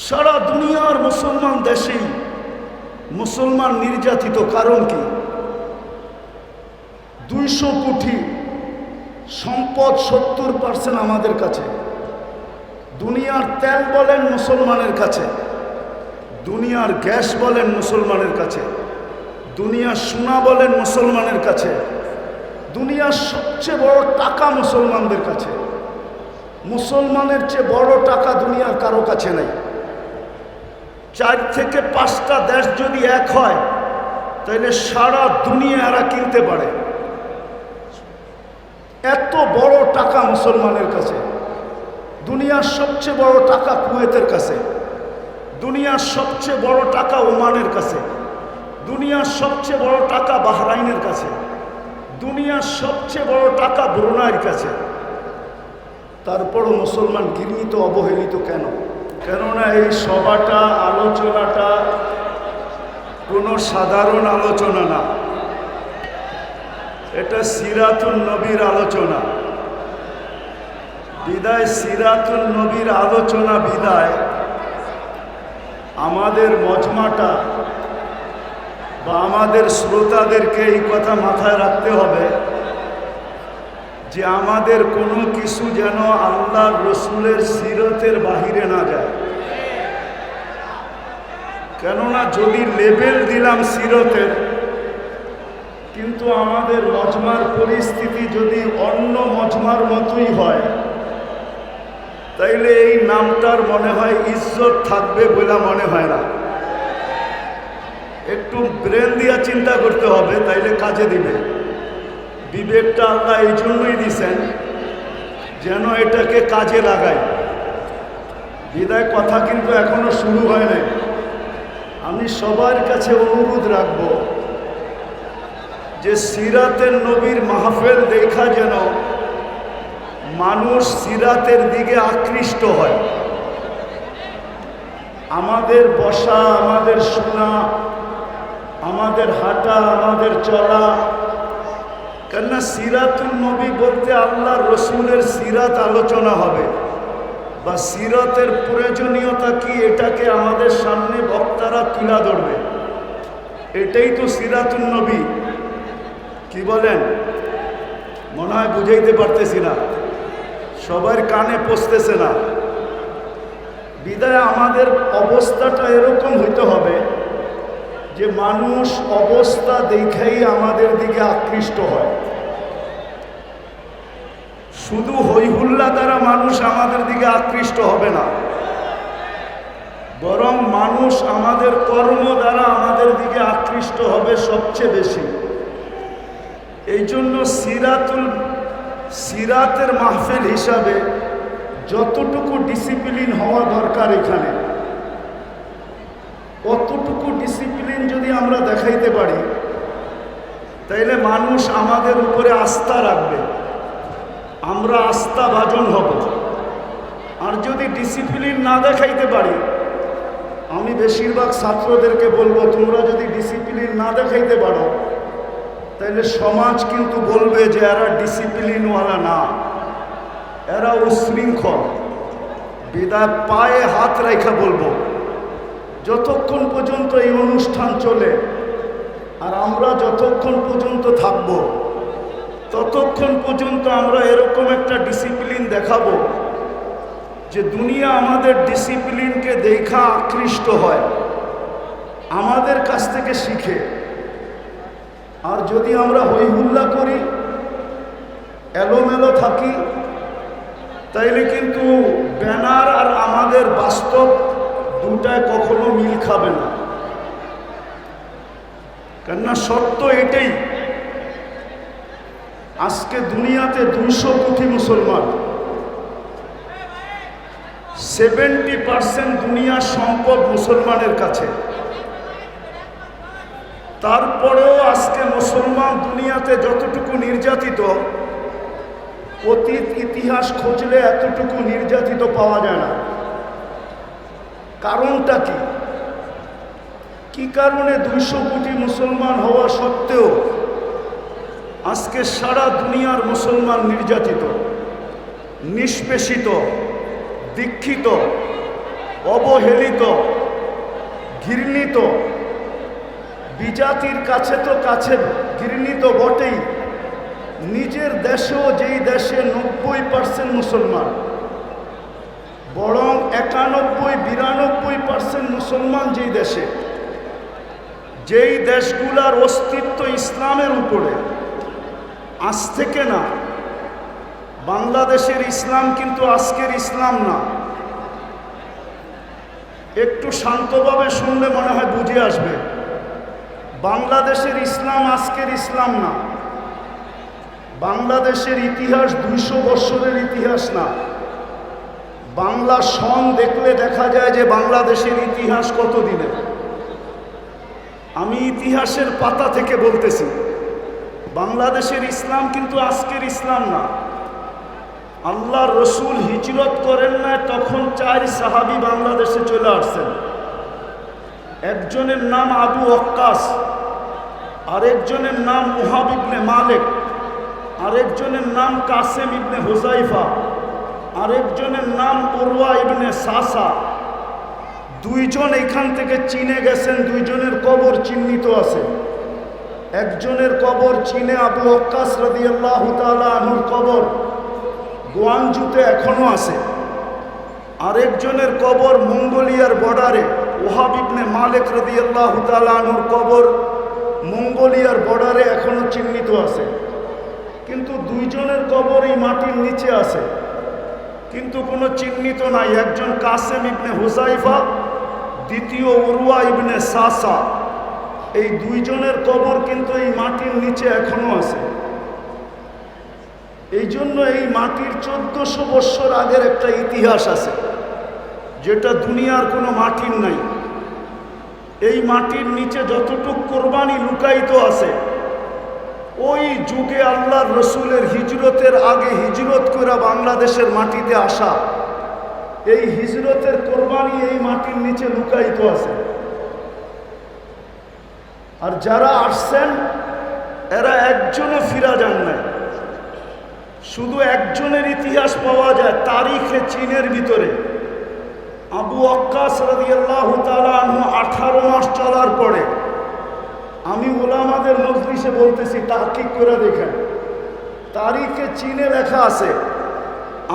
সারা দুনিয়ার মুসলমান দেশেই মুসলমান নির্যাতিত। কারণ কি? 200 কোটি সম্পদ 70% আমাদের কাছে। দুনিয়ার তেল বলেন মুসলমানের কাছে, দুনিয়ার গ্যাস বলেন মুসলমানের কাছে, দুনিয়ার সোনা বলেন মুসলমানের কাছে, দুনিয়ার সবচেয়ে বড় টাকা মুসলমানদের কাছে। মুসলমানের চেয়ে বড় টাকা দুনিয়ার কারো কাছে নাই। 4 থেকে 5টা দেশ যদি এক হয় তাহলে সারা দুনিয়া এরা কিনতে পারে। এত বড় টাকা মুসলমানের কাছে। দুনিয়ার সবচেয়ে বড় টাকা কুয়েতের কাছে, দুনিয়ার সবচেয়ে বড় টাকা ওমানের কাছে, দুনিয়ার সবচেয়ে বড় টাকা বাহরাইনের কাছে, দুনিয়ার সবচেয়ে বড় টাকা ব্রুনাইয়ের কাছে। তারপরও মুসলমান ঘৃণিত অবহেলিত কেন? কেননা এই সভাটা, আলোচনাটা কোনো সাধারণ আলোচনা না, এটা সিরাতুন নবীর আলোচনা। বিদায় সিরাতুন নবীর আলোচনা বিদায় আমাদের মজমাটা বা আমাদের শ্রোতাদেরকে এই কথা মাথায় রাখতে হবে যে আমাদের কোনো কিছু যেন আল্লাহর রসুলের সিরতের বাহিরে না যায়। কেননা যদি লেবেল দিলাম সিরতের, কিন্তু আমাদের মজমার পরিস্থিতি যদি অন্য মজমার মতোই হয়, তাইলে এই নামটার মনে হয় ইজ্জত থাকবে বলে মনে হয় না। একটু ব্রেন দিয়া চিন্তা করতে হবে, তাইলে কাজে দিবে। বিবেকটা আল্লাহ এই জন্যই দিছেন যেন এটাকে কাজে লাগাই। বিদায় কথা কিন্তু এখনো শুরু হয় নাই। আমি সবার কাছে অনুরোধ রাখব যে সিরাতের নবীর মাহফিল দেখা যেন মানুষ সিরাতের দিকে আকৃষ্ট হয়। আমাদের বসা, আমাদের শোনা, আমাদের হাঁটা, আমাদের চলা, কেননা সিরাতুল নবী বলতে আল্লাহর রসুলের সিরাত আলোচনা হবে বা সিরাতের প্রয়োজনীয়তা কি এটাকে আমাদের সামনে বক্তারা তুলে ধরবে। এটাই তো সিরাতুল নবী। কি বলেন? মনে হয় বুঝাইতে পারতেছি না, সবার কানে পৌঁছতেছে না। বিদায় আমাদের অবস্থাটা এরকম হইতে হবে যে মানুষ অবস্থা দেখেই আমাদের দিকে আকৃষ্ট হয়। শুধু হইহুল্লা দ্বারা মানুষ আমাদের দিকে আকৃষ্ট হবে না, বরং মানুষ আমাদের কর্ম দ্বারা আমাদের দিকে আকৃষ্ট হবে সবচেয়ে বেশি। এই জন্য সিরাতের মাহফিল হিসাবে যতটুকু ডিসিপ্লিন হওয়া দরকার এখানে, কতটুকু ডিসিপ্লিন যদি আমরা দেখাইতে পারি তাইলে মানুষ আমাদের উপরে আস্থা রাখবে, আমরা আস্থাভাজন হব। আর যদি ডিসিপ্লিন না দেখাইতে পারি, আমি বেশিরভাগ ছাত্রদেরকে বলবো, তোমরা যদি ডিসিপ্লিন না দেখাইতে পারো তাইলে সমাজ কিন্তু বলবে যে এরা ডিসিপ্লিনওয়ালা না, এরা উশৃঙ্খল। বিদায় পায়ে হাত রেখে বলবো, যতক্ষণ পর্যন্ত এই অনুষ্ঠান চলে আর আমরা যতক্ষণ পর্যন্ত থাকব, ততক্ষণ পর্যন্ত আমরা এরকম একটা ডিসিপ্লিন দেখাবো যে দুনিয়া আমাদের ডিসিপ্লিনকে দেখা আকৃষ্ট হয়, আমাদের কাছ থেকে শিখে। আর যদি আমরা হইহুল্লা করি, এলোমেলো থাকি, তাইলে কিন্তু ব্যানার আর আমাদের বাস্তব দুটায় কখনো মিল খাবে না। কেননা সত্য এটাই, আজকে দুনিয়াতে 200 কোটি মুসলমান, 70% দুনিয়ার সম্পদ মুসলমানের কাছে। তারপরেও আজকে মুসলমান দুনিয়াতে যতটুকু নির্যাতিত, অতীত ইতিহাস খুঁজলে এতটুকু নির্যাতিত পাওয়া যায় না। কারণটা কি? কি কারণে 200 কোটি মুসলমান হওয়া সত্ত্বেও আজকে সারা দুনিয়ার মুসলমান নির্যাতিত, নিষ্পেষিত, দীক্ষিত? অবহেলিত, ঘৃণিত, বিজাতির কাছে তো কাছে ঘৃণিত বটেই, নিজের দেশেও যেই দেশে 90% মুসলমান, বরং 91-92% মুসলমান যেই দেশে, যেই দেশগুলার অস্তিত্ব ইসলামের উপরে, আজ থেকে না, বাংলাদেশের ইসলাম কিন্তু আজকের ইসলাম না। একটু শান্তভাবে শুনলে মনে হয় বুঝে আসবে। বাংলাদেশের ইসলাম আজকের ইসলাম না। বাংলাদেশের ইতিহাস 200 বছরের ইতিহাস না। বাংলা সন দেখলে দেখা যায় যে বাংলাদেশের ইতিহাস কত দিনের। আমি ইতিহাসের পাতা থেকে বলতেছি, বাংলাদেশের ইসলাম কিন্তু আজকের ইসলাম না। আল্লাহর রসুল হিজরত করেন না, তখন 4 সাহাবী বাংলাদেশে চলে আসছেন। একজনের নাম আবু ওয়াক্কাস, আরেকজনের নাম মুহাব ইবনে মালিক, আরেকজনের নাম কাসেম ইবনে হুযাইফা, আরেকজনের নাম উরওয়া ইবনে সাসা। 2 জন এখান থেকে চীনে গেছেন, 2 জনের কবর চিহ্নিত আছে। একজনের কবর চীনে, আবু ওয়াক্কাস রাদিয়াল্লাহু তাআলা আনহুর কবর গোয়াংজুতে এখনো আছে। আরেকজনের কবর মঙ্গোলিয়ার বর্ডারে, ওহাব ইবনে মালিক রাদিয়াল্লাহু তাআলা আনহুর কবর মঙ্গোলিয়ার বর্ডারে এখনো চিহ্নিত আছে। কিন্তু 2 জনের কবর এই মাটির নিচে আছে, কিন্তু কোনো চিহ্নিত নাই। একজন কাসেম ইবনে হুযাইফা, দ্বিতীয় উরওয়া ইবনে সাসা। এই 2 জনের কবর কিন্তু এই মাটির নিচে এখনো আছে। এই জন্য এই মাটির 1400 বছর আগের একটা ইতিহাস আছে, যেটা দুনিয়ার কোনো মাটির নাই। এই মাটির নিচে যতটুকু কোরবানি লুকায়িত আছে, ওই যুগে আল্লাহর রসুলের হিজরতের আগে হিজরত করে বাংলাদেশের মাটিতে আসা, এই হিজরতের কোরবানি এই মাটির নিচে লুকায়িত আছে। আর যারা আসছেন এরা একজনও ফিরা যান নাই। শুধু একজনের ইতিহাস পাওয়া যায় তারিখে চীনের ভিতরে। আবু ওয়াক্কাস রাদিয়াল্লাহু তাআলা আনহু 18 মাস চলার পরে, আমি ওলামাদের মজলিসে বলতেছি, তাহকিক করে দেখেন, তারিখে চীনে লেখা আছে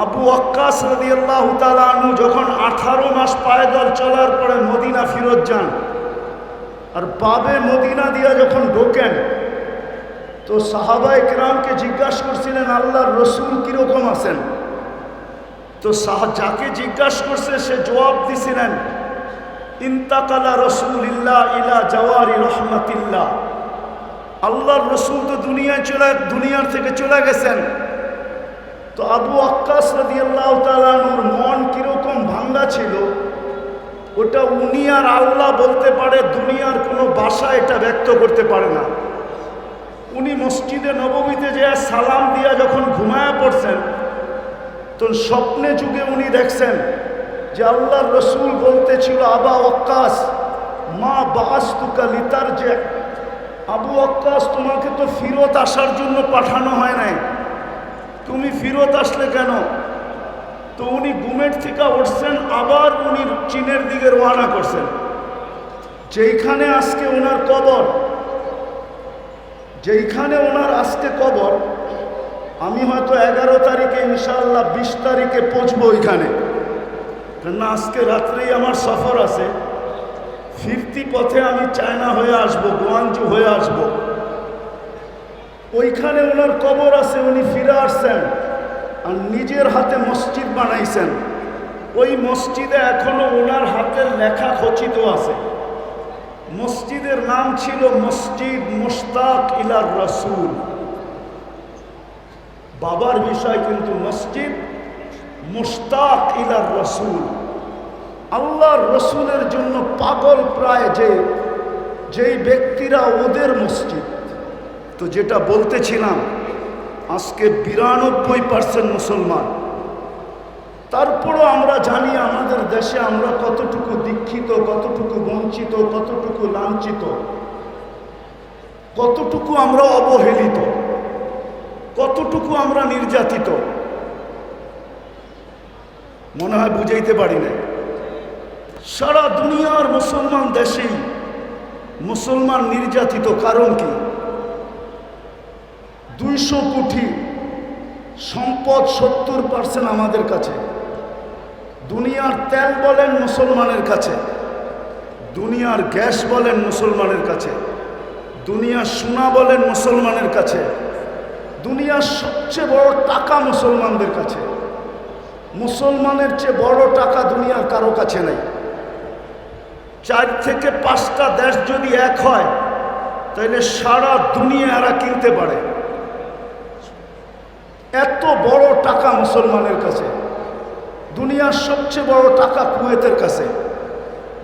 আবু ওয়াক্কাস রাদিয়াল্লাহু তাআলা আনহু যখন 18 মাস পায়দল চলার পরে মদিনা ফিরত যান, আর বাবে মদিনা দিয়া যখন ঢোকেন, তো সাহাবায়ে কেরামকে জিজ্ঞাসা করছিলেন আল্লাহর রসুল কিরকম আছেন। তো যাকে জিজ্ঞাসা করছে সে জবাব দিছিলেন, ইন্তাকালা রাসূলুল্লাহ ইলা জাওয়ারি রাহমাতিল্লাহ। আল্লাহর রসুল তো দুনিয়ার থেকে চলে গেছেন। তো আবু ওয়াক্কাস রাদিয়াল্লাহু তাআলা আনহুর মন কিরকম ভাঙ্গা ছিল, ওটা উনি আর আল্লাহ বলতে পারে, দুনিয়ার কোনো ভাষা এটা ব্যক্ত করতে পারে না। উনি মসজিদে নববীতে যে সালাম দিয়া যখন ঘুমায়া পড়ছেন, তো স্বপ্নে যুগে উনি দেখছেন যে আল্লাহর রসুল বলতেছিল, আবা ওয়াক্কাস মা বাআসতুকা লিতারজি, আবু ওয়াক্কাস তোমাকে তো ফিরত আসার জন্য পাঠানো হয় নাই, তুমি ফিরত আসলে কেন? তো উনি ঘুমের থেকে উঠছেন, আবার উনি চীনের দিকে রওনা করছেন, যেইখানে আজকে ওনার কবর, যেইখানে ওনার আজকে কবর। আমি হয়তো 11 তারিখে ইনশাআল্লাহ 20 তারিখে পৌঁছবো ওইখানে, কেননা আজকে রাত্রেই আমার সফর আছে। ফিরতি পথে আমি চায়না হয়ে আসবো, গোয়াংজু হয়ে আসবো। ওইখানে ওনার কবর আছে, উনি ফিরে আসছেন আর নিজের হাতে মসজিদ বানাইছেন। ওই মসজিদে এখনো ওনার হাতের লেখা খচিত আছে। মসজিদের নাম ছিল মসজিদ মুশতাক ইলার রাসূল। বাবার বিষয় কিন্তু মসজিদ মুশতাক ইলার রাসূল, আল্লাহর রসুলের জন্য পাগল প্রায় যেই ব্যক্তিরা, ওদের মসজিদ। তো যেটা বলতেছিলাম, আজকে 92% মুসলমান। তারপরও আমরা জানি আমাদের দেশে আমরা কতটুকু দীক্ষিত, কতটুকু বঞ্চিত, কতটুকু লাঞ্ছিত, কতটুকু আমরা অবহেলিত, কতটুকু আমরা নির্যাতিত। মনে হয় বুঝাইতে পারি না। সারা দুনিয়ার মুসলমান দেশেই মুসলমান নির্যাতিত। কারণ কি? 200 কোটি সম্পদ 70% আমাদের কাছে। দুনিয়ার তেল বলেন মুসলমানের কাছে, দুনিয়ার গ্যাস বলেন মুসলমানের কাছে, দুনিয়ার সোনা বলেন মুসলমানের কাছে, দুনিয়ার সবচেয়ে বড় টাকা মুসলমানদের কাছে। মুসলমানের চেয়ে বড় টাকা দুনিয়ার কারো কাছে নেই। 4 থেকে 5টা দেশ যদি এক হয় তাহলে সারা দুনিয়া এরা কিনতে পারে। এত বড় টাকা মুসলমানের কাছে। দুনিয়ার সবচেয়ে বড় টাকা কুয়েতের কাছে,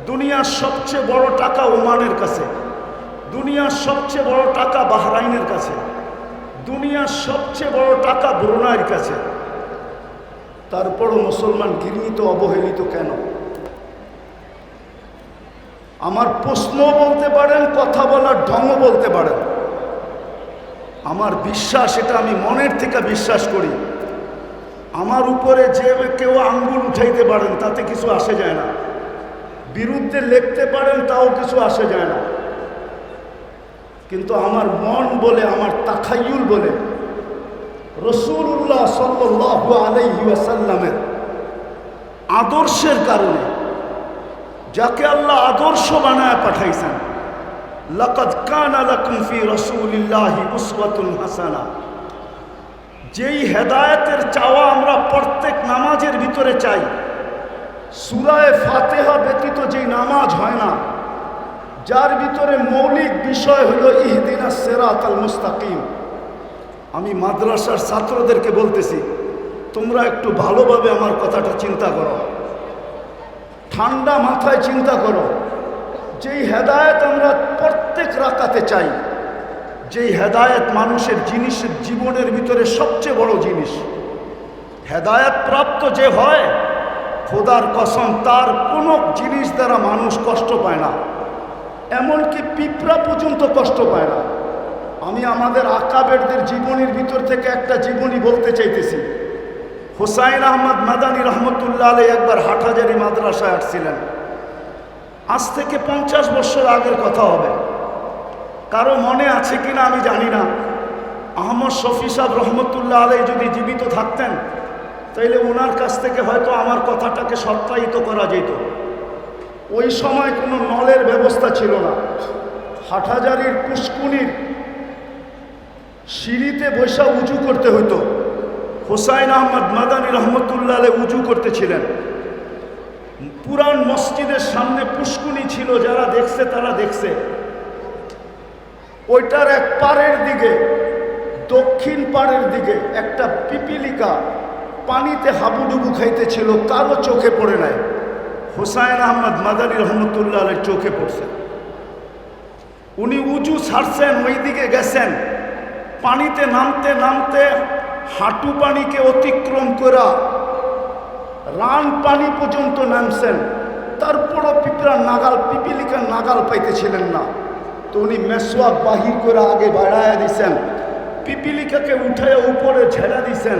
দুনিয়ার সবচেয়ে বড় টাকা ওমানের কাছে, দুনিয়ার সবচেয়ে বড় টাকা বাহরাইনের কাছে, দুনিয়ার সবচেয়ে বড় টাকা ব্রুনাইয়ের কাছে। তারপরও মুসলমান ঘৃণিত অবহেলিত কেন? আমার প্রশ্ন বলতে পারেন, কথা বলার ঢংও বলতে পারেন। আমার বিশ্বাস, এটা আমি মনের থেকে বিশ্বাস করি, আমার উপরে যে কেউ আঙ্গুল উঠাইতে পারেন তাতে কিছু আসে যায় না, বিরুদ্ধে লিখতে পারেন তাও কিছু আসে যায় না। কিন্তু আমার মন বলে, আমার তাখায়ুল বলে, রাসূলুল্লাহ সাল্লাল্লাহু আলাইহি ওয়াসাল্লামের আদর্শের কারণে, যাকে আল্লাহ আদর্শ বানায় পাঠাইছেন, লাকাদ কানা লাকুম ফি রাসূলিল্লাহি উসওয়াতুন হাসানাহ, যেই হেদায়েতের চাওয়া আমরা প্রত্যেক নামাজের ভিতরে চাই, সূরা ফাতিহা ব্যতীত যেই নামাজ হয় না, যার ভিতরে মৌলিক বিষয় হলো ইহদিনাস সিরাতাল মুস্তাকিম। আমি মাদ্রাসার ছাত্রদেরকে বলতেছি, তোমরা একটু ভালোভাবে আমার কথাটা চিন্তা করো, ঠান্ডা মাথায় চিন্তা করো। যেই হেদায়েত আমরা প্রত্যেক রাকাতে চাই, যেই হেদায়েত মানুষের জিনিসের জীবনের ভিতরে সবচেয়ে বড় জিনিস, হেদায়েত প্রাপ্ত যে হয়, খোদার কসম তার কোনো জিনিস দ্বারা মানুষ কষ্ট পায় না, এমনকি পিঁপড়া পর্যন্ত কষ্ট পায় না। আমি আমাদের আকাবেরদের জীবনীর ভিতর থেকে একটা জীবনী বলতে চাইতেছি। হুসাইন আহমদ মাদানী রহমতুল্লাহ আলাইহি একবার হাটহাজারী মাদ্রাসায় আসছিলেন। আজ থেকে 50 বছর আগের কথা হবে, কারো মনে আছে কিনা আমি জানি না। আহমদ শফি সাহেব রহমতুল্লাহ আলাইহি যদি জীবিত থাকতেন তাইলে ওনার কাছ থেকে হয়তো আমার কথাটাকে সত্যায়িত করা যেত। ওই সময় কোনো নলের ব্যবস্থা ছিল না। হাটহাজারীর পুষ্কুনির সিঁড়িতে বৈশা উজু করতে হতো। হুসাইন আহমদ মাদানী রহমতুল্লাহ আলাইহি উজু করতেছিলেন। পুরান মসজিদের সামনে পুষ্কুনি ছিল, যারা দেখছে তারা দেখছে। ওইটার এক পাড়ের দিকে, দক্ষিণ পাড়ের দিকে একটা পিপিলিকা পানিতে হাবুডুবু খাইতেছিল, কারো চোখে পড়ে নাই। হুসাইন আহমদ মাদানী রহমতুল্লাহ আলাইহি চোখে পড়ছে। উনি উজু ছাড়ছেন, ওই দিকে গেছেন, পানিতে নামতে নামতে হাঁটু পানিকে অতিক্রম করা রান পানি পর্যন্ত নামছেন। তারপরও পিপিলিকার নাগাল পাইতেছিলেন না। তো উনি মেসওয়াক বাহির করে আগে বাড়াইয়া দিছেন, পিপিলিকাকে উঠাইয়া উপরে ঝেড়া দিছেন।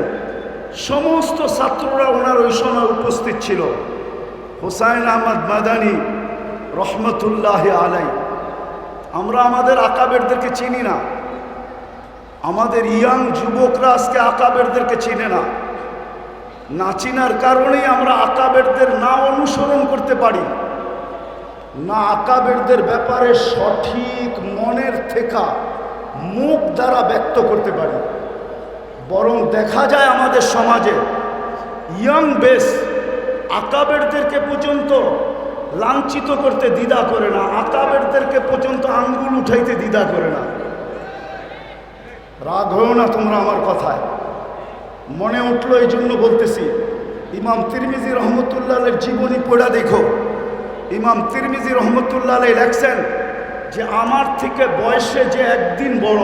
সমস্ত ছাত্ররা ওনার ওই সময় উপস্থিত ছিল। হুসাইন আহমদ মাদানী রহমতুল্লাহ আলাইহি। আমরা আমাদের আকাবেরদেরকে চিনি না, আমাদের ইয়াং যুবকরা আজকে আকাবেরদেরকে চিনে না। না চিনার কারণেই আমরা আকাবেরদের না অনুসরণ করতে পারি না, আকাবেরদের ব্যাপারে সঠিক মনের থেকে মুখ দ্বারা ব্যক্ত করতে পারি। বরং দেখা যায় আমাদের সমাজে ইয়াং বেস আকাবেরদেরকে পর্যন্ত লাঞ্ছিত করতে দ্বিধা করে না, আকাবেরদেরকে পর্যন্ত আঙ্গুল উঠাইতে দ্বিধা করে না। রাগ হও না তোমরা আমার কথায়, মনে উঠলো এই জন্য বলতেছি। ইমাম তিরমিজি রহমতুল্লাহ আলাইহির জীবনী পড়া দেখো। ইমাম তিরমিজি রহমতুল্লাহ আলাইহি লেখছেন যে আমার থেকে বয়সে যে একদিন বড়,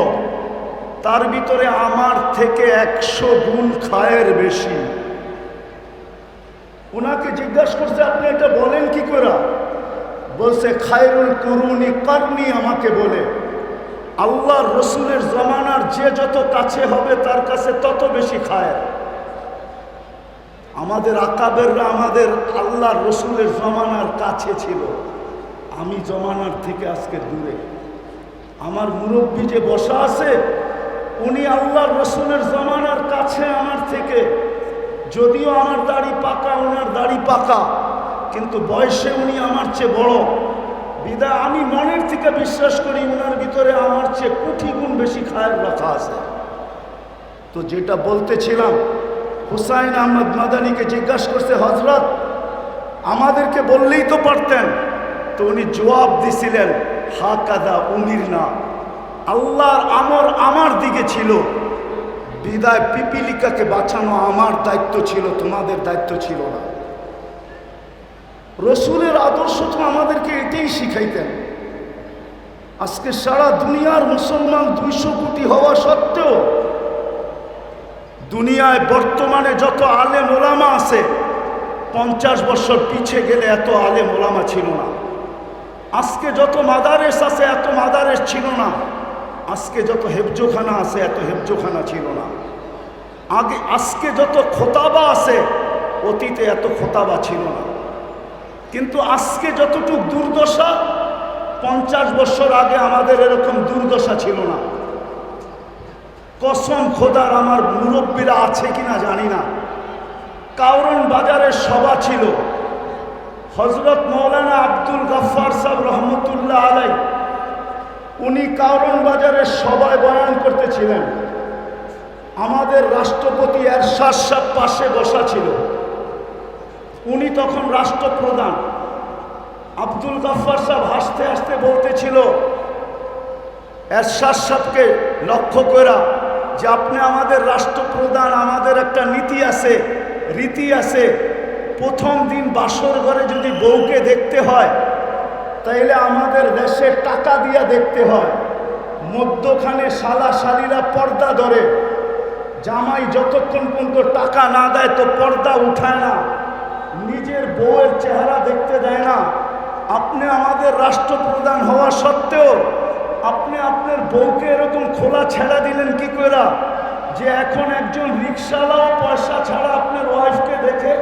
তার ভিতরে আমার থেকে 100 গুণ খায়ের বেশি। ওনাকে জিজ্ঞাসা করছে, আপনি এটা বলেন কি করে? বলছে, খায়রুল কুরুনি কারনি, আমাকে বলে আল্লাহর রসুলের জমানার যে যত কাছে হবে তার কাছে তত বেশি খায়। আমাদের আকাবেররা আমাদের আল্লাহর রসুলের জমানার কাছে ছিল, আমি জমানার থেকে আজকে দূরে। আমার মুরব্বী যে বসা আছে উনি আল্লাহর রসুলের জমানার কাছে আমার থেকে, যদিও আমার দাড়ি পাকা, ওনার দাড়ি পাকা, কিন্তু বয়সে উনি আমার চেয়ে বড়। বিদায় আমি মনের থেকে বিশ্বাস করি ওনার ভিতরে আমার চেয়ে কোটি গুণ বেশি খায়ের রাখা আছে। তো যেটা বলতেছিলাম, হুসাইন আহমদ মাদানিকে জিজ্ঞাসা করছে, হজরত আমাদেরকে বললেই তো পারতেন। তো উনি জবাব দিছিলেন, হা কাদা উমির না, আল্লাহর আমর আমার দিকে ছিল, বিদায় পিপিলিকাকে বাঁচানো আমার দায়িত্ব ছিল, তোমাদের দায়িত্ব ছিল না। রসুলের আদর্শ তো আমাদেরকে এটাই শিখাইতেন। আজকে সারা দুনিয়ার মুসলমান 200 কোটি হওয়া সত্ত্বেও দুনিয়ায় বর্তমানে যত আলেম ওলামা আছে, 50 বছর পিছে গেলে এত আলেম ওলামা ছিল না। আজকে যত মাদারেস আছে এত মাদারেস ছিল না। আজকে যত হেফজোখানা আছে এত হেফজোখানা ছিল না। আজকে যত খোতাবা আছে অতীতে এত খোতাবা ছিল না। কিন্তু আজকে যতটুক দুর্দশা, 50 বছর আগে আমাদের এরকম দুর্দশা ছিল না। কসম খোদার, আমার মুরব্বীরা আছে কিনা জানি না, কাউরন বাজারের সভা ছিল, হজরত মৌলানা আব্দুল গফফার সাহেব রহমতুল্লাহ আলাই উনি কাউরন বাজারের সভায় বয়ান করতেছিলেন। আমাদের রাষ্ট্রপতি এরশাদ সাহেব পাশে বসা ছিল, উনি তখন রাষ্ট্রপ্রধান। আব্দুল গফফার সাহেব হাসতে হাসতে বলতেছিল এরশাদ সাহেবকে লক্ষ্য করা, যে আপনি আমাদের রাষ্ট্রপ্রধান, আমাদের একটা নীতি আছে, রীতি আছে, প্রথম দিন বাসর ঘরে যদি বউকে দেখতে হয় তাইলে আমাদের দেশে টাকা দিয়া দেখতে হয়, মধ্যখানে শালা শালিরা পর্দা ধরে, জামাই যতক্ষণ পর্যন্ত টাকা না দেয় তো পর্দা উঠায় না, নিজের বউয়ের চেহারা দেখতে দেয় না। আপনি আমাদের রাষ্ট্রপ্রধান হওয়া সত্ত্বেও আপনি আপনার বউকে এরকম খোলা ছেড়া দিলেন কি করে, যে এখন একজন রিক্সাওয়ালাও পয়সা ছাড়া আপনার ওয়াইফকে দেখে?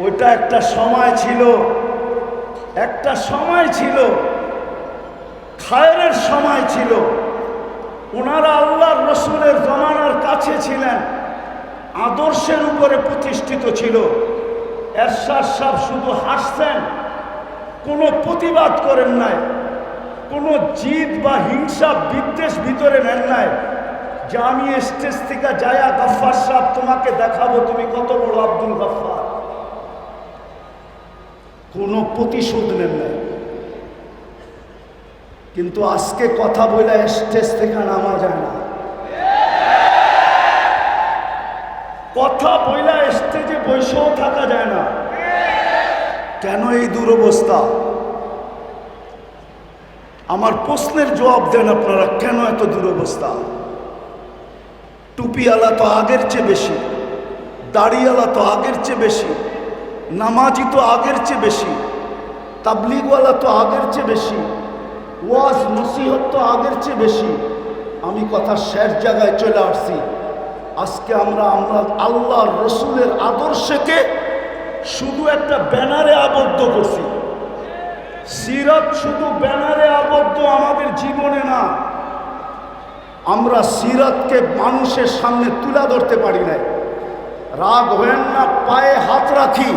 ওইটা একটা সময় ছিল, একটা সময় ছিল, খায়রের সময় ছিল। ওনারা আল্লাহর রসুলের জমানার কাছে ছিলেন, আদর্শের উপরে প্রতিষ্ঠিত ছিল। এরশাদ সাহেব শুধু হাসছেন, কোনো প্রতিবাদ করেন নাই, কোনো জিদ বা হিংসা বিদ্বেষ ভিতরে নেন নাই, যে আমি স্টেজ থেকে যায়া গফফার সাহেব তোমাকে দেখাবো তুমি কত বড় আব্দুল গফফার। কোনো প্রতিশোধ নেন নাই। কিন্তু আজকে কথা বলে স্টেজ থেকে নামা যায় না, কথা বইলা স্টেজে বসেও থাকা যায় না। কেন এই দুরবস্থা? আমার প্রশ্নের জবাব দেন আপনারা, কেন এত দুরবস্থা? টুপিওয়ালা তো আগের চেয়ে বেশি, দাড়িওয়ালা তো আগের চেয়ে বেশি, নামাজি তো আগের চেয়ে বেশি, তাবলিগওয়ালা তো আগের চেয়ে বেশি, ওয়াজ নসিহত তো আগের চেয়ে বেশি। আমি কথা শেষ জায়গায় চলে আসছি। আজকে আমরা আল্লাহর রসুলের আদর্শকে শুধু একটা ব্যানারে আবদ্ধ করছি। সিরাত শুধু ব্যানারে আবদ্ধ আমাদের জীবনে না। আমরা সিরাতকে মানুষের সামনে তুলে ধরতে পারি না। রাগ হয়েন না, পায়ে হাত রাখি।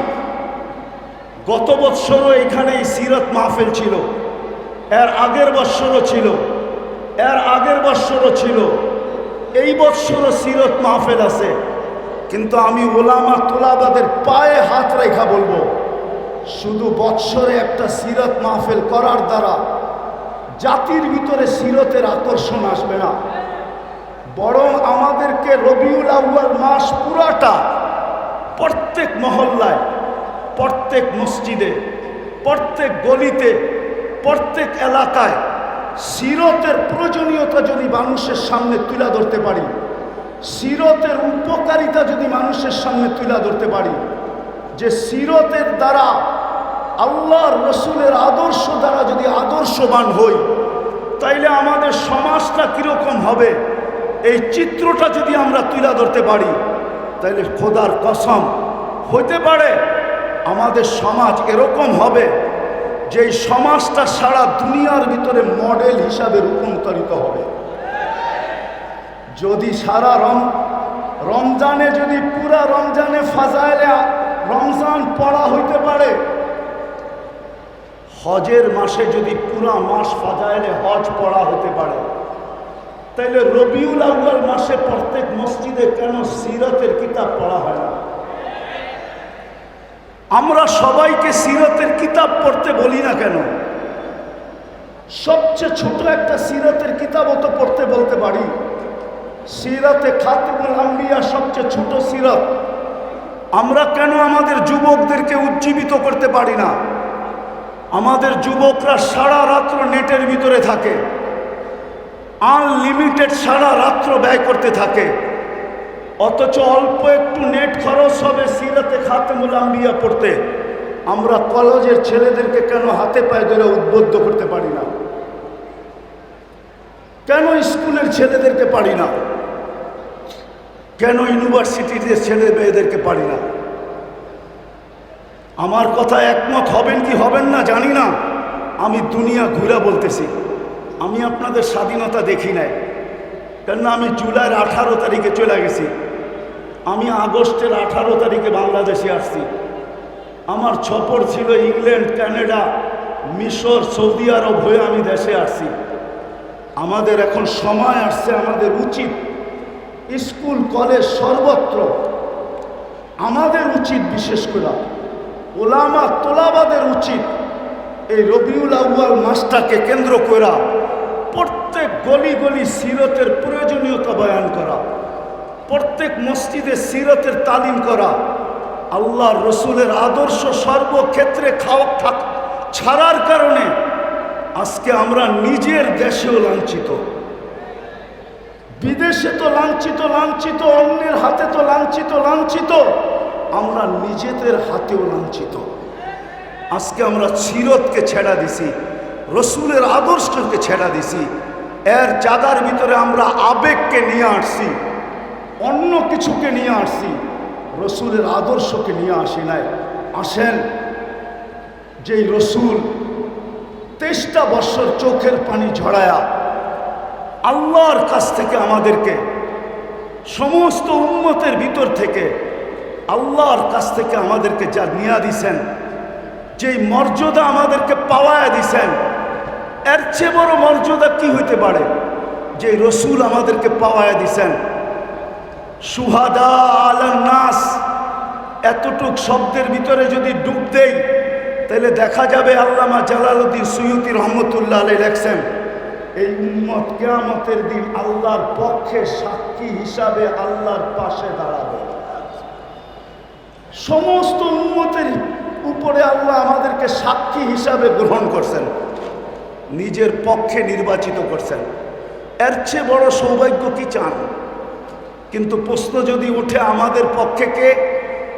গত বৎসরও এখানে এই সিরাত মাহফিল ছিল, এর আগের বৎসরও ছিল, এর আগের বৎসরও ছিল, এই বৎসরও সিরাত মাহফিল আছে। কিন্তু আমি ওলামা তোলাবাদের পায়ে হাত রেখা বলবো, শুধু বৎসরে একটা সিরাত মাহফিল করার দ্বারা জাতির ভিতরে সিরতের আকর্ষণ আসবে না, বরং আমাদেরকে রবিউল আউয়াল মাস পুরাটা প্রত্যেক মহল্লায়, প্রত্যেক মসজিদে, প্রত্যেক গলিতে, প্রত্যেক এলাকায় সিরতের প্রয়োজনীয়তা যদি মানুষের সামনে তুলে ধরতে পারি, সিরতের উপকারিতা যদি মানুষের সামনে তুলে ধরতে পারি, যে সিরতের দ্বারা আল্লাহর রসুলের আদর্শ দ্বারা যদি আদর্শবান হই, তাইলে আমাদের সমাজটা কীরকম হবে এই চিত্রটা যদি আমরা তুলে ধরতে পারি, তাইলে খোদার কসম হইতে পারে আমাদের সমাজ এরকম হবে যে এই সমাজটা সারা দুনিয়ার ভিতরে মডেল হিসাবে রূপান্তরিত হবে। যদি সারা রমজানে যদি পুরা রমজানে ফাজাইলে রমজান পড়া হইতে পারে, হজের মাসে যদি পুরা মাস ফাজাইলে হজ পড়া হতে পারে, তাইলে রবিউল আউয়াল মাসে প্রত্যেক মসজিদে কেন সিরাতের কিতাব পড়া হয় না? আমরা সবাইকে সিরাতের কিতাব পড়তে বলি না কেন? সবচেয়ে ছোট একটা সিরাতের কিতাবও তো পড়তে বলতে পারি। সিরাতে খাতিমুল আম্বিয়া সবচেয়ে ছোট সিরাত, আমরা কেন আমাদের যুবকদেরকে উজ্জীবিত করতে পারি না? আমাদের যুবকরা সারা রাত্র নেটের ভিতরে থাকে, আনলিমিটেড সারা রাত্র ব্যয় করতে থাকে, অথচ অল্প একটু নেট খরচ হবে সিরাতে খাতিমুল আম্বিয়া পড়তে। আমরা কলেজের ছেলেদেরকে কেন হাতে পায়ে ধরে উদ্বুদ্ধ করতে পারি না? কেন স্কুলের ছেলেদেরকে পারি না? কেন ইউনিভার্সিটির ছেলে মেয়েদেরকে পারি না? আমার কথা একমত হবেন কি হবেন না জানি না। আমি দুনিয়া ঘুরে বলতেছি, আমি আপনাদের স্বাধীনতা দেখি নাই, কেননা আমি জুলাইয়ের 18 তারিখে চলে গেছি। আমি আগস্টের 18 তারিখে বাংলাদেশে আসছি। আমার সফর ছিল ইংল্যান্ড, কানাডা, মিশর, সৌদি আরব হয়ে আমি দেশে আসছি। আমাদের এখন সময় আসছে, আমাদের উচিত স্কুল কলেজ সর্বত্র আমাদের উচিত, বিশেষ করে ওলামা তোলাবাদের উচিত এই রবিউল আউয়াল মাসটাকে কেন্দ্র করা প্রত্যেক গলি গলি সিরতের প্রয়োজনীয়তা বয়ান করা, প্রত্যেক মসজিদে সিরতের তালিম করা, আল্লাহর রসুলের আদর্শ সর্বক্ষেত্রে ছাড়ার কারণে আজকে আমরা নিজের দেশেও লাঞ্ছিত, বিদেশে তো লাঞ্ছিত, অন্যের হাতে তো লাঞ্ছিত, আমরা নিজেদের হাতেও লাঞ্ছিত। আজকে আমরা সিরতকে ছেড়া দিছি, রসুলের আদর্শকে ছেড়া দিছি, এর জায়গার ভিতরে আমরা আবেগকে নিয়ে আসছি, অন্য কিছুকে নিয়ে আসছি, রসুলের আদর্শকে নিয়ে আসি নাই। আসেন, যেই রসুল 23টা বছর চোখের পানি ঝরায়া আল্লাহর কাছ থেকে আমাদেরকে, সমস্ত উম্মতের ভিতর থেকে আল্লাহর কাছ থেকে আমাদেরকে যা নিয়ে দিছেন, যেই মর্যাদা আমাদেরকে পাওয়ায়া দিছেন, এর চেয়ে বড় মর্যাদা কি হইতে পারে? যে রসুল আমাদেরকে পাওয়ায়া দিছেন। সুহাদা আলান নাস, এতটুক শব্দের ভিতরে যদি ডুব দেই তাহলে দেখা যাবে আল্লামা জালালউদ্দিন সুয়ুতি রহমতুল্লাহ আলাইহি লেখছেন, এই উম্মত কিয়ামতের দিন আল্লাহর পক্ষে সাক্ষী হিসাবে আল্লাহর পাশে দাঁড়াবে। সমস্ত উম্মতের উপরে আল্লাহ আমাদেরকে সাক্ষী হিসাবে গ্রহণ করছেন, নিজের পক্ষে নির্বাচিত করছেন। এর চেয়ে বড় সৌভাগ্য কি চান? কিন্তু প্রশ্ন যদি উঠে আমাদের পক্ষে কে,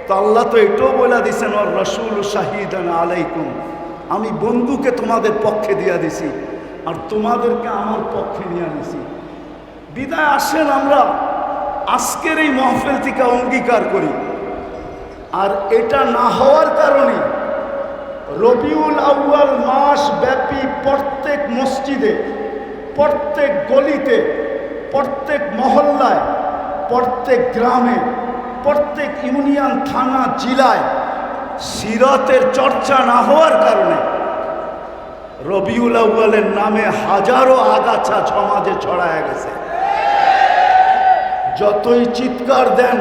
তো আল্লাহ তো এটাও বলে দিছেন, ওর রসুল শাহিদান আলাইকুম, আমি বন্ধুকে তোমাদের পক্ষে দিয়া দিছি আর তোমাদেরকে আমার পক্ষে নিয়ে নিছি। বিদায় আসেন আমরা আজকের এই মাহফিল থেকে অঙ্গীকার করি, আর এটা না হওয়ার কারণে রবিউল আউয়াল মাস ব্যাপী প্রত্যেক মসজিদে, প্রত্যেক গলিতে, প্রত্যেক মহল্লায়, প্রত্যেক গ্রামে, প্রত্যেক ইউনিয়ন, থানা, জেলায় সিরাতের চর্চা না হওয়ার কারণে রবিউল আউয়ালের নামে হাজারো আগাছা সমাজে ছড়ায় গেছে। যতই চিৎকার দেন,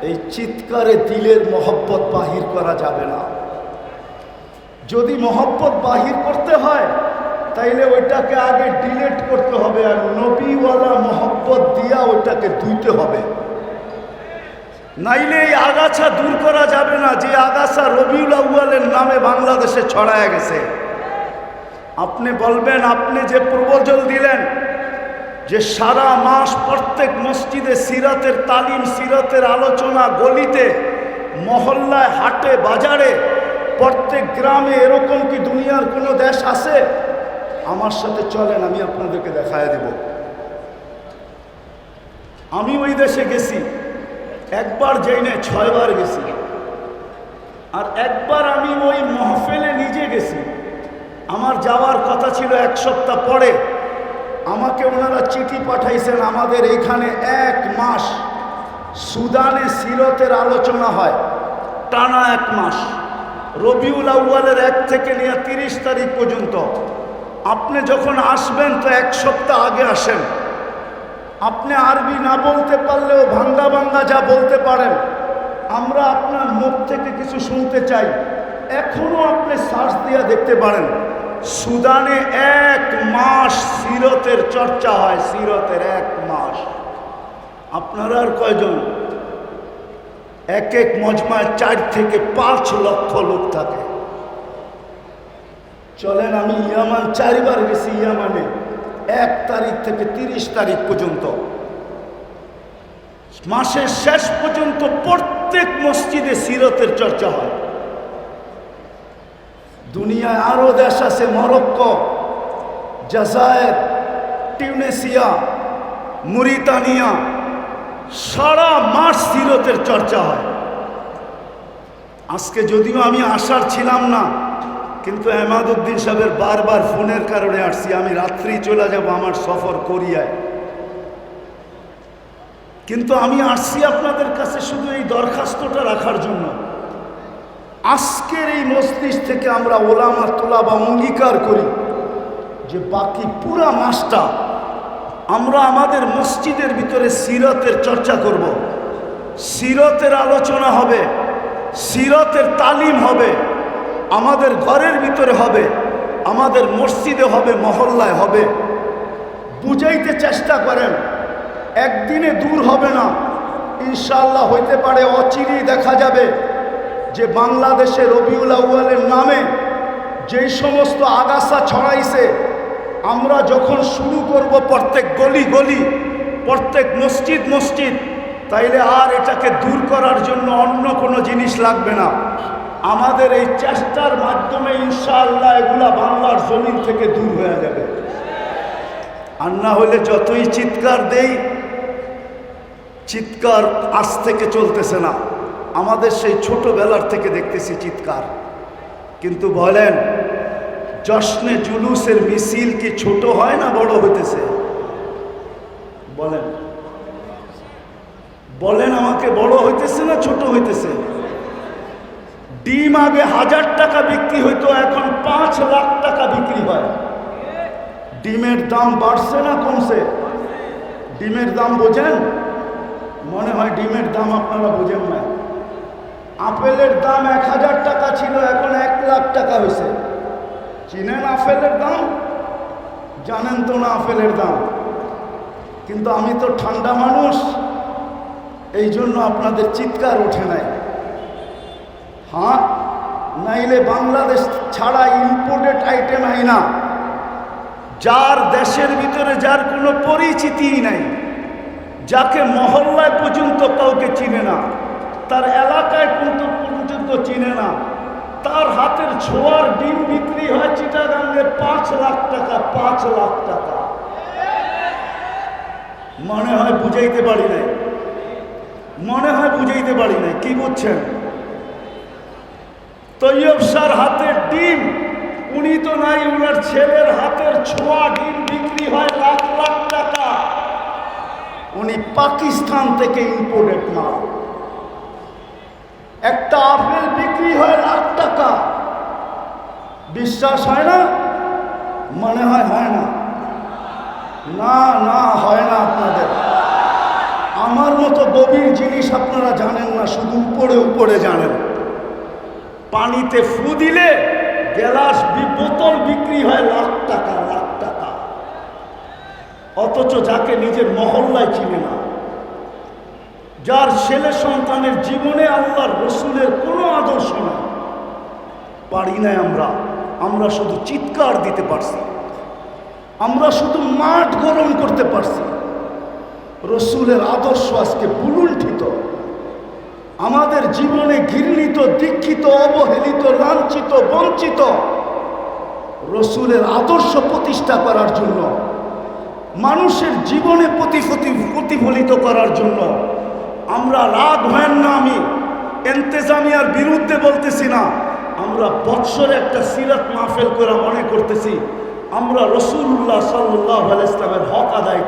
এই চিৎকারে দিলের মহব্বত বাহির করা যাবে না। যদি মহব্বত বাহির করতে হয় তাইলে ওইটাকে আগে ডিলেট করতে হবে, আর নবীওয়ালা মহব্বত দিয়া ওইটাকে ধুইতে হবে, নাইলে এই আগাছা দূর করা যাবে না, যে আগাছা রবিউল আউয়ালের নামে বাংলাদেশে ছড়ায় গেছে। আপনি বলবেন, আপনি যে প্রবচন দিলেন যে সারা মাস প্রত্যেক মসজিদে সিরাতের তালিম, সিরাতের আলোচনা, গলিতে, মহল্লায়, হাটে, বাজারে, প্রত্যেক গ্রামে, এরকম কি দুনিয়ার কোনো দেশ আছে? আমার সাথে চলেন, আমি আপনাদেরকে দেখায় দেব। আমি ওই দেশে গেছি, একবার যাই না, 6 বার গেছি। আর একবার আমি ওই মহফিলে নিজে গেছি। আমার যাওয়ার কথা ছিল 1 সপ্তাহ পরে। আমাকে ওনারা চিঠি পাঠাইছেন, আমাদের এখানে 1 মাস সুদানে সিরতের আলোচনা হয়, টানা 1 মাস, রবিউল আউয়ালের 1 থেকে নিয়ে 30 তারিখ পর্যন্ত। আপনি যখন আসবেন তো 1 সপ্তাহ আগে আসেন। আপনি আরবি না বলতে পারলেও ভাঙ্গা ভাঙ্গা যা বলতে পারেন, আমরা আপনার মুখ থেকে কিছু শুনতে চাই। এখনো আপনি সার্চ দিয়ে দেখতে পারেন, সুদানে 1 মাস সিরতের চর্চা হয়, সিরতের 1 মাস। আপনারা আর কয়জন? এক মজমায় 4 থেকে 5 লক্ষ লোক থাকে। চলেন, আমি ইয়ামান 4 বার গেছি। ইয়ামানে 1 তারিখ থেকে 30 তারিখ পর্যন্ত, মাসের শেষ পর্যন্ত প্রত্যেক মসজিদে সিরতের চর্চা হয়। দুনিয়ায় আরো দেশ আছে, মরক্কো, জাজায়ের, টিউনেসিয়া, মুরিতানিয়া, সারা মাস সিরতের চর্চা হয়। আজকে যদিও আমি আসার ছিলাম না, কিন্তু এমাদউদ্দিন সাহেবের বারবার ফোনের কারণে আসছি। আমি রাত্রি চলে যাব, আমার সফর কোরিয়ায়। কিন্তু আমি আসছি আপনাদের কাছে শুধু এই দরখাস্তটা রাখার জন্য। আজকের এই মজলিস থেকে আমরা ওলামা তোলাবা অঙ্গীকার করি যে বাকি পুরা মাসটা আমরা আমাদের মসজিদের ভিতরে সিরতের চর্চা করব। সিরতের আলোচনা হবে, সিরতের তালিম হবে, আমাদের ঘরের ভিতরে হবে, আমাদের মসজিদে হবে, মহল্লায় হবে। বুঝাইতে চেষ্টা করেন, একদিনে দূর হবে না, ইনশাআল্লাহ হইতে পারে অচিরেই দেখা যাবে যে বাংলাদেশে রবিউল আউয়ালের নামে যেই সমস্ত আগাছা ছড়াইছে, আমরা যখন শুরু করব প্রত্যেক গলি গলি, প্রত্যেক মসজিদ মসজিদ, তাইলে আর এটাকে দূর করার জন্য অন্য কোনো জিনিস লাগবে না। আমাদের এই চেষ্টার মাধ্যমে ইনশাআল্লাহ এগুলা বাংলার জমিন থেকে দূর হয়ে যাবে। আর না হলে যতই চিৎকার দেই, চিৎকার আজ থেকে চলতেছে না, আমাদের সেই ছোটবেলার থেকে দেখতেছি চিৎকার। কিন্তু বলেন, জশ্নে জুলুসের মিছিল কি ছোট হয় না বড় হইতেছে? বলেন বলেন আমাকে, বড় হইতেছে না ছোট হইতেছে? ডিম আগে 1000 টাকা বিক্রি হইতো, এখন 5 লাখ টাকা বিক্রি হয়। ডিমের দাম বাড়ছে না কমছে? ডিমের দাম বোঝেন? মনে হয় ডিমের দাম আপনারা বোঝেন না। আপেলের দাম 1000 টাকা ছিল, এখন 1 লাখ টাকা হয়েছে। চিনেন আপেলের দাম? জানেন তো না আপেলের দাম? কিন্তু আমি তো ঠান্ডা মানুষ, এই জন্য আপনাদের চিৎকার ওঠে নাই। হ্যাঁ, নাইলে বাংলাদেশ ছাড়া ইম্পোর্টেড আইটেম হয় না। যার দেশের ভিতরে যার কোনো পরিচিতিই নাই, যাকে মহল্লায় পর্যন্ত কাউকে চিনে না, তার এলাকায় পর্যন্ত চিনে না, তার হাতের ছোঁয়ার ডিম বিক্রি হয় চিটাগাঙ্গে 5 লাখ টাকা। 5 লাখ টাকা। মনে হয় বুঝাইতে পারি নাই, মনে হয় বুঝাইতে পারি নাই। কি বুঝছেন? তৈয়ব শাহর হাতের ডিম, উনি তো নাই, ওনার ছেলের হাতের ছোঁয়া ডিম বিক্রি হয় লাখ লাখ টাকা। উনি পাকিস্তান থেকে ইম্পোর্টেড মাল। একটা আপেল বিক্রি হয় লাখ টাকা। বিশ্বাস হয় না? মনে হয় হয় না? না না, হয় না আপনাদের। আমার মতো গভীর জিনিস আপনারা জানেন না, শুধু উপরে উপরে জানেন। পানিতে ফু দিলে গ্লাস বোতল বিক্রি হয় লাখ টাকা, লাখ টাকা। অথচ যাকে নিজের মহল্লায় চিনে না, যার ছেলে সন্তানের জীবনে আল্লাহর রসুলের কোনো আদর্শ না, পারি নাই আমরা। আমরা শুধু চিৎকার দিতে পারছি, আমরা শুধু মাঠ গরম করতে পারছি। রসুলের আদর্শ আজকে বুলুণ্ঠিত। আমাদের জীবনে ঘৃণিত, দীক্ষিত, অবহেলিত, লাঞ্ছিত, বঞ্চিত। রসুলের আদর্শ প্রতিষ্ঠা করার জন্য, মানুষের জীবনে প্রতিফলিত করার জন্য আমরা রাগ হয়েন না, আমি এন্তেজামিয়ার বিরুদ্ধে বলতেছি না, আমরা বৎসরে একটা সিরাত মাহফিল করে মনে করতেছি আমরা রাসূলুল্লাহ সাল্লাল্লাহু আলাইহি ওয়াসাল্লামের হক আদায়